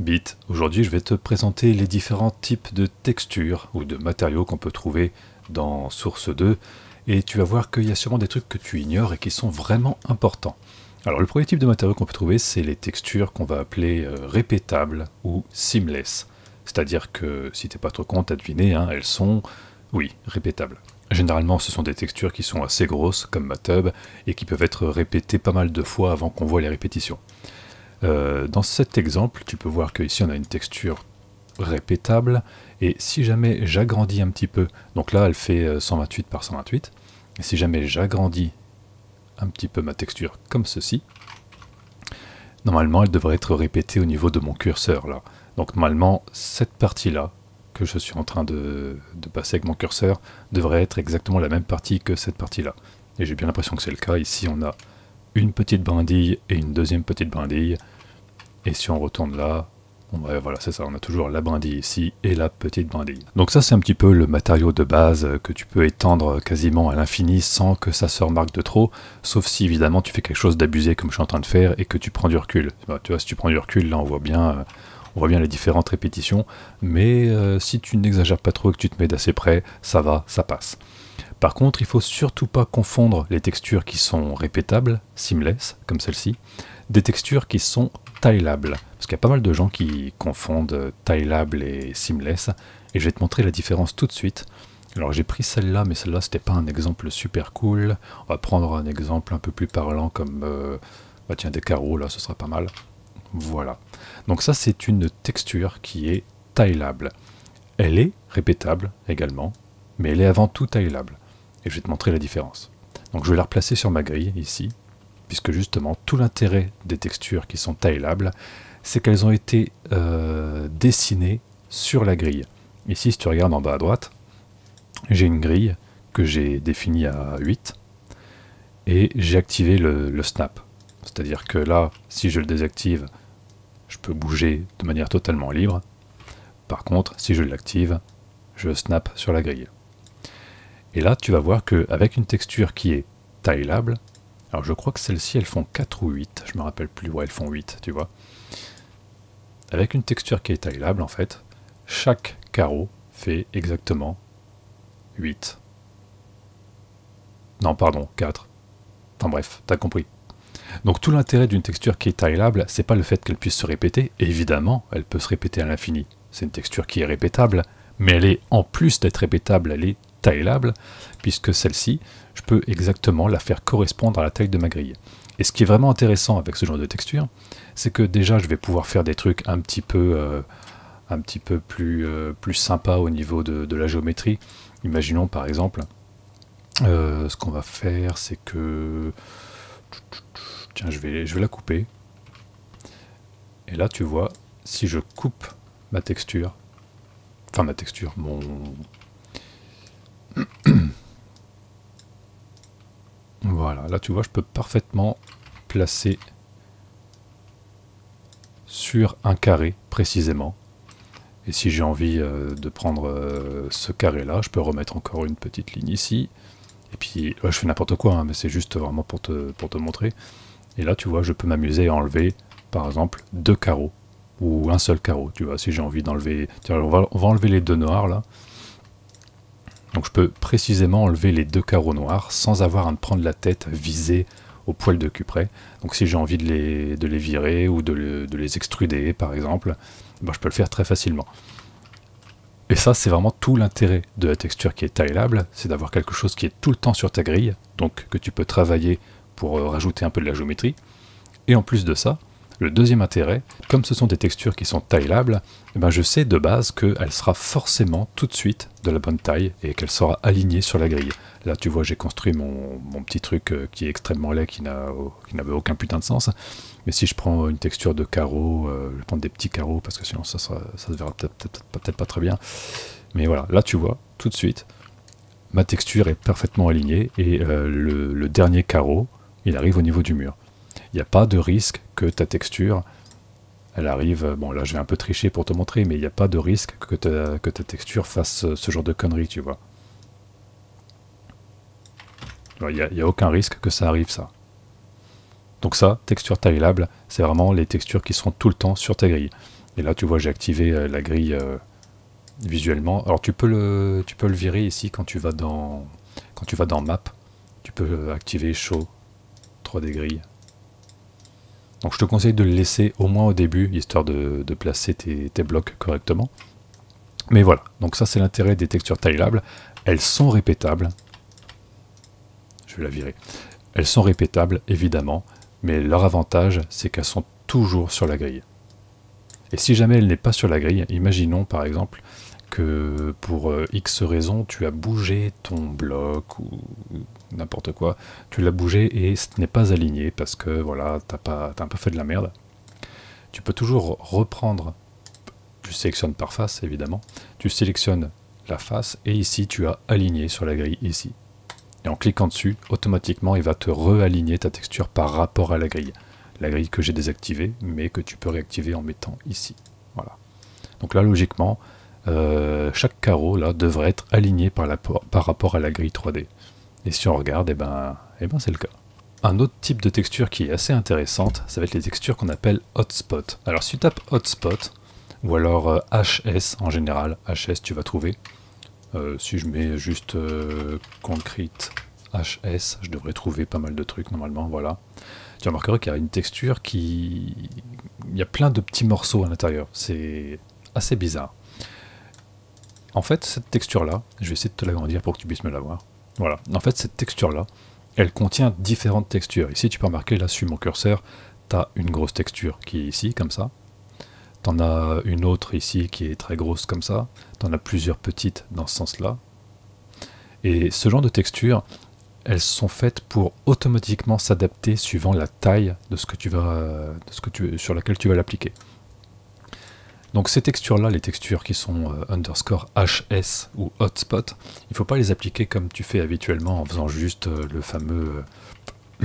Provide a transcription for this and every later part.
Bit, aujourd'hui je vais te présenter les différents types de textures ou de matériaux qu'on peut trouver dans Source 2 et tu vas voir qu'il y a sûrement des trucs que tu ignores et qui sont vraiment importants. Alors le premier type de matériaux qu'on peut trouver, c'est les textures qu'on va appeler répétables ou seamless. C'est-à-dire que si t'es pas trop con, t'as deviné, hein, elles sont, oui, répétables. Généralement ce sont des textures qui sont assez grosses comme ma tub et qui peuvent être répétées pas mal de fois avant qu'on voit les répétitions. Dans cet exemple, tu peux voir qu'ici on a une texture répétable, et si jamais j'agrandis un petit peu, donc là elle fait 128 par 128, et si jamais j'agrandis un petit peu ma texture comme ceci, normalement elle devrait être répétée au niveau de mon curseur là. Donc normalement cette partie là, que je suis en train de passer avec mon curseur, devrait être exactement la même partie que cette partie là. Et j'ai bien l'impression que c'est le cas. Ici on a une petite brindille et une deuxième petite brindille. Et si on retourne là, voilà, c'est ça, on a toujours la brindille ici et la petite brindille. Donc ça, c'est un petit peu le matériau de base que tu peux étendre quasiment à l'infini sans que ça se remarque de trop, sauf si évidemment tu fais quelque chose d'abusé comme je suis en train de faire et que tu prends du recul. Tu vois, si tu prends du recul, là on voit bien les différentes répétitions, mais si tu n'exagères pas trop et que tu te mets d'assez près, ça va, ça passe. Par contre, il faut surtout pas confondre les textures qui sont répétables, seamless, comme celle-ci, des textures qui sont tileables. Parce qu'il y a pas mal de gens qui confondent tileable et seamless, et je vais te montrer la différence tout de suite. Alors j'ai pris celle-là, mais celle-là c'était pas un exemple super cool. On va prendre un exemple un peu plus parlant comme bah tiens, des carreaux, là ce sera pas mal. Voilà. Donc ça c'est une texture qui est tileable. Elle est répétable également, mais elle est avant tout tileable. Et je vais te montrer la différence. Donc je vais la replacer sur ma grille ici, puisque justement tout l'intérêt des textures qui sont tileables, c'est qu'elles ont été dessinées sur la grille. Ici, si tu regardes en bas à droite, j'ai une grille que j'ai définie à 8, et j'ai activé le snap. C'est-à-dire que là, si je le désactive, je peux bouger de manière totalement libre. Par contre, si je l'active, je snap sur la grille. Et là, tu vas voir qu'avec une texture qui est tileable, alors je crois que celles-ci, elles font 4 ou 8, je me rappelle plus, ouais, elles font 8, tu vois. Avec une texture qui est tileable, en fait, chaque carreau fait exactement 8. Non, pardon, 4. Enfin bref, t'as compris. Donc tout l'intérêt d'une texture qui est tileable, c'est pas le fait qu'elle puisse se répéter, et évidemment, elle peut se répéter à l'infini. C'est une texture qui est répétable, mais elle est, en plus d'être répétable, elle est tileable, puisque celle-ci, je peux exactement la faire correspondre à la taille de ma grille. Et ce qui est vraiment intéressant avec ce genre de texture, c'est que déjà je vais pouvoir faire des trucs un petit peu plus sympa au niveau de la géométrie. Imaginons par exemple, ce qu'on va faire, c'est que... Tiens, je vais la couper. Et là, tu vois, si je coupe ma texture, mon... Voilà, là tu vois, je peux parfaitement placer sur un carré précisément. Et si j'ai envie de prendre ce carré-là, je peux remettre encore une petite ligne ici. Et puis, je fais n'importe quoi, hein, mais c'est juste vraiment pour te montrer. Et là, tu vois, je peux m'amuser à enlever, par exemple, 2 carreaux. Ou un seul carreau, tu vois, si j'ai envie d'enlever... Tiens, on va enlever les 2 noirs, là. Donc je peux précisément enlever les 2 carreaux noirs sans avoir à me prendre la tête visée au poil de cul près. Donc si j'ai envie de les virer ou de les extruder par exemple, ben je peux le faire très facilement. Et ça c'est vraiment tout l'intérêt de la texture qui est tileable, c'est d'avoir quelque chose qui est tout le temps sur ta grille, donc que tu peux travailler pour rajouter un peu de la géométrie. Et en plus de ça, le deuxième intérêt, comme ce sont des textures qui sont tileables, eh ben je sais de base qu'elle sera forcément tout de suite de la bonne taille et qu'elle sera alignée sur la grille. Là tu vois, j'ai construit mon petit truc qui est extrêmement laid, qui n'avait aucun putain de sens. Mais si je prends une texture de carreaux, je vais prendre des petits carreaux parce que sinon ça se verra peut-être pas très bien. Mais voilà, là tu vois, tout de suite, ma texture est parfaitement alignée et le dernier carreau, il arrive au niveau du mur. Il n'y a pas de risque que ta texture, elle arrive... Bon, là, je vais un peu tricher pour te montrer, mais il n'y a pas de risque que ta texture fasse ce genre de conneries, tu vois. Il n'y a aucun risque que ça arrive, ça. Donc ça, texture tileable, c'est vraiment les textures qui seront tout le temps sur ta grille. Et là, tu vois, j'ai activé la grille visuellement. Alors, tu peux le virer ici quand tu vas dans Map. Tu peux activer Show 3D grille. Donc, je te conseille de le laisser au moins au début, histoire de placer tes blocs correctement. Mais voilà, donc ça c'est l'intérêt des textures tileables. Elles sont répétables. Je vais la virer. Elles sont répétables, évidemment, mais leur avantage, c'est qu'elles sont toujours sur la grille. Et si jamais elle n'est pas sur la grille, imaginons par exemple que pour X raison, tu as bougé ton bloc ou n'importe quoi, tu l'as bougé et ce n'est pas aligné parce que voilà, t'as un peu fait de la merde. Tu peux toujours reprendre, tu sélectionnes par face évidemment, tu sélectionnes la face et ici tu as aligné sur la grille ici. Et en cliquant dessus, automatiquement il va te réaligner ta texture par rapport à la grille. La grille que j'ai désactivée, mais que tu peux réactiver en mettant ici. Voilà. Donc là, logiquement, chaque carreau là devrait être aligné par rapport à la grille 3D. Et si on regarde, et ben c'est le cas. Un autre type de texture qui est assez intéressante, ça va être les textures qu'on appelle hotspot. Alors si tu tapes hotspot, ou alors HS en général, HS tu vas trouver. Si je mets juste concrete HS, je devrais trouver pas mal de trucs normalement, voilà. Tu remarqueras qu'il y a une texture qui... Il y a plein de petits morceaux à l'intérieur, c'est assez bizarre. En fait, cette texture-là, je vais essayer de te l'agrandir pour que tu puisses me la voir. Voilà, en fait, cette texture-là, elle contient différentes textures. Ici, tu peux remarquer, là, sur mon curseur, tu as une grosse texture qui est ici, comme ça. Tu en as une autre ici qui est très grosse comme ça. Tu en as plusieurs petites dans ce sens-là. Et ce genre de texture, elles sont faites pour automatiquement s'adapter suivant la taille de ce que tu vas, sur laquelle tu vas l'appliquer. Donc ces textures-là, les textures qui sont underscore HS ou hotspot, il ne faut pas les appliquer comme tu fais habituellement en faisant juste le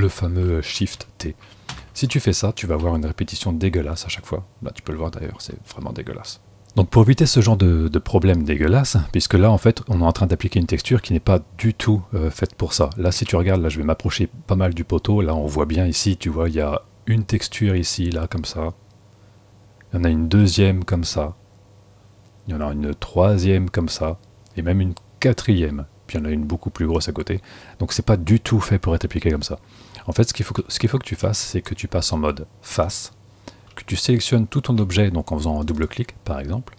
fameux Shift T. Si tu fais ça, tu vas avoir une répétition dégueulasse à chaque fois. Là, tu peux le voir d'ailleurs, c'est vraiment dégueulasse. Donc pour éviter ce genre de problème dégueulasse, puisque là en fait on est en train d'appliquer une texture qui n'est pas du tout faite pour ça. Là si tu regardes, là je vais m'approcher pas mal du poteau, là on voit bien ici, tu vois, il y a une texture ici, là comme ça. Il y en a une deuxième comme ça. Il y en a une troisième comme ça. Et même une quatrième. Puis il y en a une beaucoup plus grosse à côté. Donc c'est pas du tout fait pour être appliqué comme ça. En fait ce qu'il faut que tu fasses, c'est que tu passes en mode face, que tu sélectionnes tout ton objet, donc en faisant un double clic par exemple,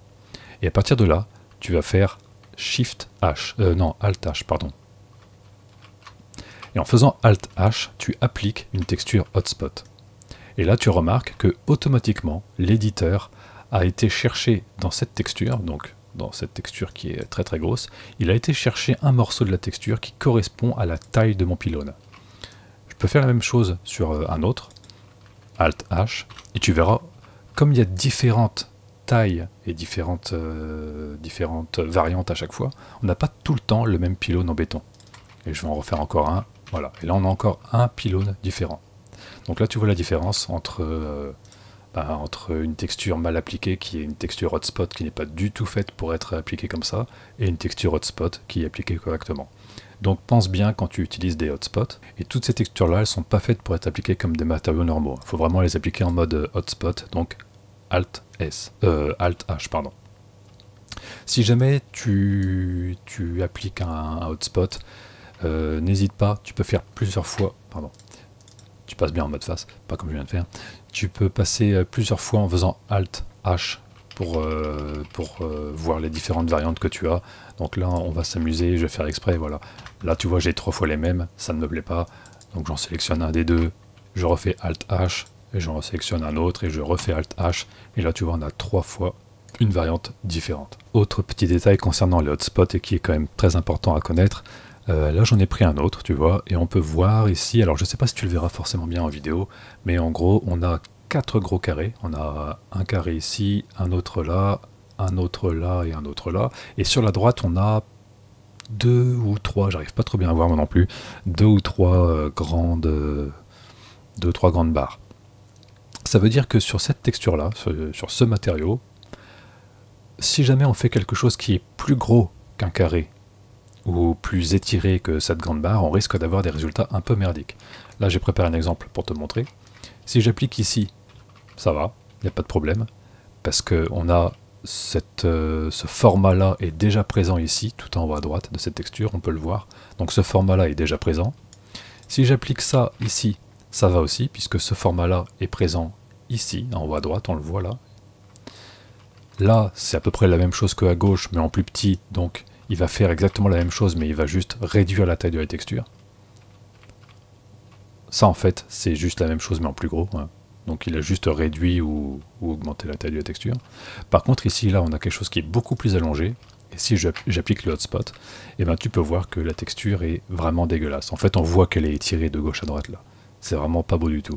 et à partir de là, tu vas faire Shift H, Alt H, pardon. Et en faisant Alt H, tu appliques une texture hotspot. Et là, tu remarques que automatiquement, l'éditeur a été chercher dans cette texture, donc dans cette texture qui est très très grosse, il a été chercher un morceau de la texture qui correspond à la taille de mon pylône. Je peux faire la même chose sur un autre, Alt H, et tu verras, comme il y a différentes tailles et différentes variantes à chaque fois, on n'a pas tout le temps le même pylône en béton. Et je vais en refaire encore un, voilà. Et là on a encore un pylône différent. Donc là tu vois la différence entre une texture mal appliquée qui est une texture hotspot qui n'est pas du tout faite pour être appliquée comme ça, et une texture hotspot qui est appliquée correctement. Donc pense bien quand tu utilises des hotspots, et toutes ces textures-là, elles ne sont pas faites pour être appliquées comme des matériaux normaux. Il faut vraiment les appliquer en mode hotspot, donc Alt H, pardon. Si jamais tu appliques un hotspot, n'hésite pas, tu peux faire plusieurs fois, pardon, tu passes bien en mode face, pas comme je viens de faire, tu peux passer plusieurs fois en faisant Alt H pour voir les différentes variantes que tu as. Donc là on va s'amuser, je vais faire exprès, voilà. Là tu vois j'ai 3 fois les mêmes, ça ne me plaît pas, donc j'en sélectionne un des deux, je refais Alt H, et j'en sélectionne un autre, et je refais Alt H, et là tu vois on a 3 fois une variante différente. Autre petit détail concernant les hotspots et qui est quand même très important à connaître, là j'en ai pris un autre, tu vois, et on peut voir ici, alors je sais pas si tu le verras forcément bien en vidéo, mais en gros on a 4 gros carrés, on a un carré ici, un autre là, un autre là et un autre là, et sur la droite on a 2 ou 3, j'arrive pas trop bien à voir moi non plus, 2 ou 3 grandes barres. Ça veut dire que sur cette texture là, sur ce matériau, si jamais on fait quelque chose qui est plus gros qu'un carré, ou plus étiré que cette grande barre, on risque d'avoir des résultats un peu merdiques. Là j'ai préparé un exemple pour te montrer. Si j'applique ici, ça va, il n'y a pas de problème. parce qu'on a ce format-là est déjà présent ici, tout en haut à droite de cette texture, on peut le voir. Donc ce format-là est déjà présent. Si j'applique ça ici, ça va aussi, puisque ce format-là est présent ici, en haut à droite, on le voit là. Là, c'est à peu près la même chose qu'à gauche, mais en plus petit, donc il va faire exactement la même chose, mais il va juste réduire la taille de la texture. Ça, en fait, c'est juste la même chose, mais en plus gros. Hein. Donc il a juste réduit ou augmenté la taille de la texture. Par contre, ici, là, on a quelque chose qui est beaucoup plus allongé. Et si j'applique le hotspot, eh ben, tu peux voir que la texture est vraiment dégueulasse. En fait, on voit qu'elle est étirée de gauche à droite, là. C'est vraiment pas beau du tout.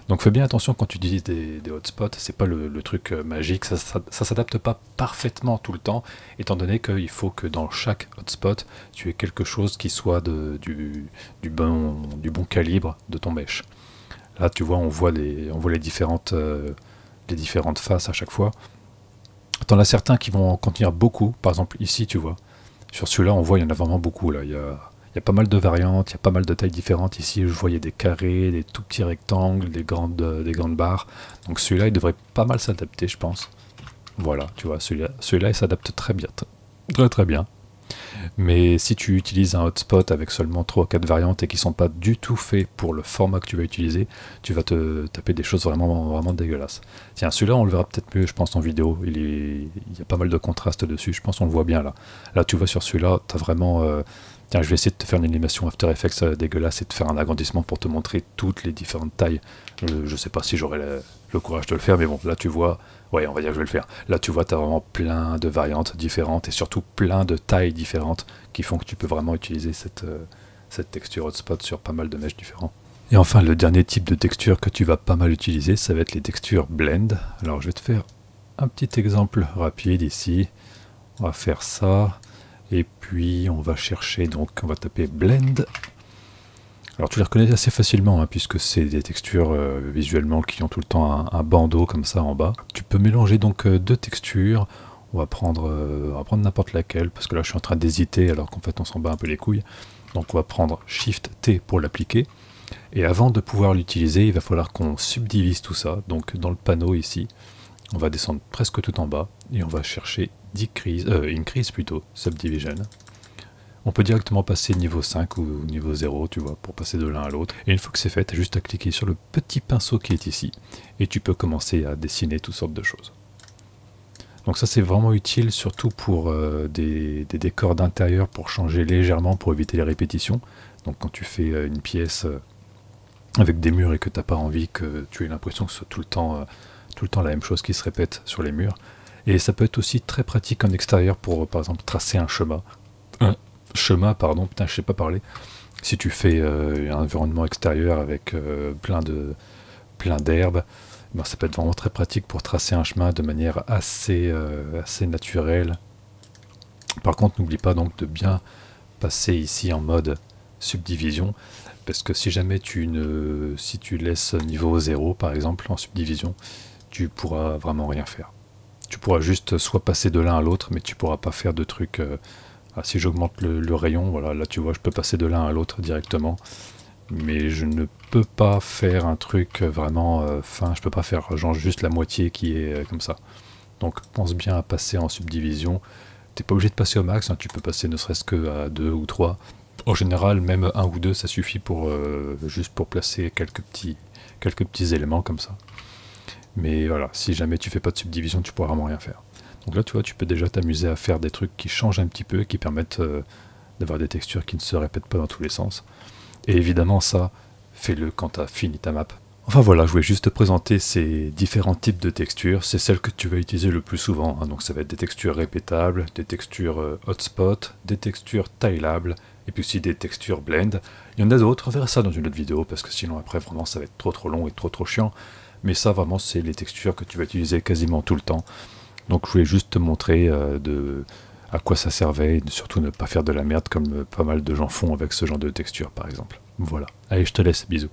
Donc fais bien attention quand tu utilises des hotspots, c'est pas le truc magique, ça s'adapte pas parfaitement tout le temps, étant donné qu'il faut que dans chaque hotspot, tu aies quelque chose qui soit du bon calibre de ton mesh. Là tu vois, on voit les différentes faces à chaque fois. T'en as certains qui vont en contenir beaucoup, par exemple ici tu vois, sur celui-là on voit il y en a vraiment beaucoup là, il y a pas mal de variantes, il y a pas mal de tailles différentes. Ici, je voyais des carrés, des tout petits rectangles, des grandes barres. Donc celui-là, il devrait pas mal s'adapter, je pense. Voilà, tu vois, celui-là, il s'adapte très bien. Très bien. Mais si tu utilises un hotspot avec seulement 3 ou 4 variantes et qui ne sont pas du tout faits pour le format que tu vas utiliser, tu vas te taper des choses vraiment dégueulasses. Tiens, celui-là, on le verra peut-être mieux, je pense, en vidéo. Il y a pas mal de contraste dessus, je pense qu'on le voit bien là. Là, tu vois, sur celui-là, tu as vraiment... Tiens, je vais essayer de te faire une animation After Effects dégueulasse et de faire un agrandissement pour te montrer toutes les différentes tailles. Je sais pas si j'aurai le courage de le faire, mais bon, là tu vois, ouais, on va dire que je vais le faire. Là tu vois, tu as vraiment plein de variantes différentes et surtout plein de tailles différentes qui font que tu peux vraiment utiliser cette texture hotspot sur pas mal de meshes différents. Et enfin, le dernier type de texture que tu vas pas mal utiliser, ça va être les textures blend. Alors je vais te faire un petit exemple rapide ici. On va faire ça. Et puis on va chercher, donc on va taper blend. Alors tu les reconnais assez facilement, hein, puisque c'est des textures visuellement qui ont tout le temps un bandeau comme ça en bas. Tu peux mélanger donc deux textures. On va prendre n'importe laquelle, parce que là je suis en train d'hésiter alors qu'en fait on s'en bat un peu les couilles. Donc on va prendre Shift T pour l'appliquer. Et avant de pouvoir l'utiliser, il va falloir qu'on subdivise tout ça. Donc dans le panneau ici, on va descendre presque tout en bas et on va chercher increase plutôt, subdivision. On peut directement passer niveau 5 ou niveau 0, tu vois, pour passer de l'un à l'autre. Et une fois que c'est fait, tu as juste à cliquer sur le petit pinceau qui est ici et tu peux commencer à dessiner toutes sortes de choses. Donc ça c'est vraiment utile, surtout pour des décors d'intérieur, pour changer légèrement, pour éviter les répétitions. Donc quand tu fais une pièce avec des murs et que tu n'as pas envie que tu aies l'impression que ce soit tout le temps la même chose qui se répète sur les murs. Et ça peut être aussi très pratique en extérieur pour, par exemple, tracer un chemin. Putain, je sais pas parler. Si tu fais un environnement extérieur avec plein d'herbes, ben, ça peut être vraiment très pratique pour tracer un chemin de manière assez naturelle. Par contre, n'oublie pas donc de bien passer ici en mode subdivision, parce que si jamais si tu laisses niveau 0 par exemple en subdivision, tu pourras vraiment rien faire. Tu pourras juste soit passer de l'un à l'autre, mais tu pourras pas faire de trucs. Si j'augmente le rayon, voilà, là tu vois, je peux passer de l'un à l'autre directement, mais je ne peux pas faire un truc vraiment fin. Je peux pas faire genre juste la moitié qui est comme ça. Donc pense bien à passer en subdivision. T'es pas obligé de passer au max, hein, tu peux passer ne serait-ce que à 2 ou 3. En général, même 1 ou 2, ça suffit pour juste pour placer quelques petits éléments comme ça. Mais voilà, si jamais tu fais pas de subdivision, tu pourras vraiment rien faire. Donc là, tu vois, tu peux déjà t'amuser à faire des trucs qui changent un petit peu, qui permettent d'avoir des textures qui ne se répètent pas dans tous les sens. Et évidemment, ça, fais-le quand tu as fini ta map. Enfin voilà, je voulais juste te présenter ces différents types de textures. C'est celles que tu vas utiliser le plus souvent. Hein. Donc ça va être des textures répétables, des textures hotspot, des textures tileables, et puis aussi des textures blend. Il y en a d'autres, on verra ça dans une autre vidéo, parce que sinon après, vraiment, ça va être trop long et trop chiant. Mais ça, vraiment, c'est les textures que tu vas utiliser quasiment tout le temps. Donc je voulais juste te montrer à quoi ça servait, et surtout ne pas faire de la merde comme pas mal de gens font avec ce genre de texture, par exemple. Voilà. Allez, je te laisse, bisous.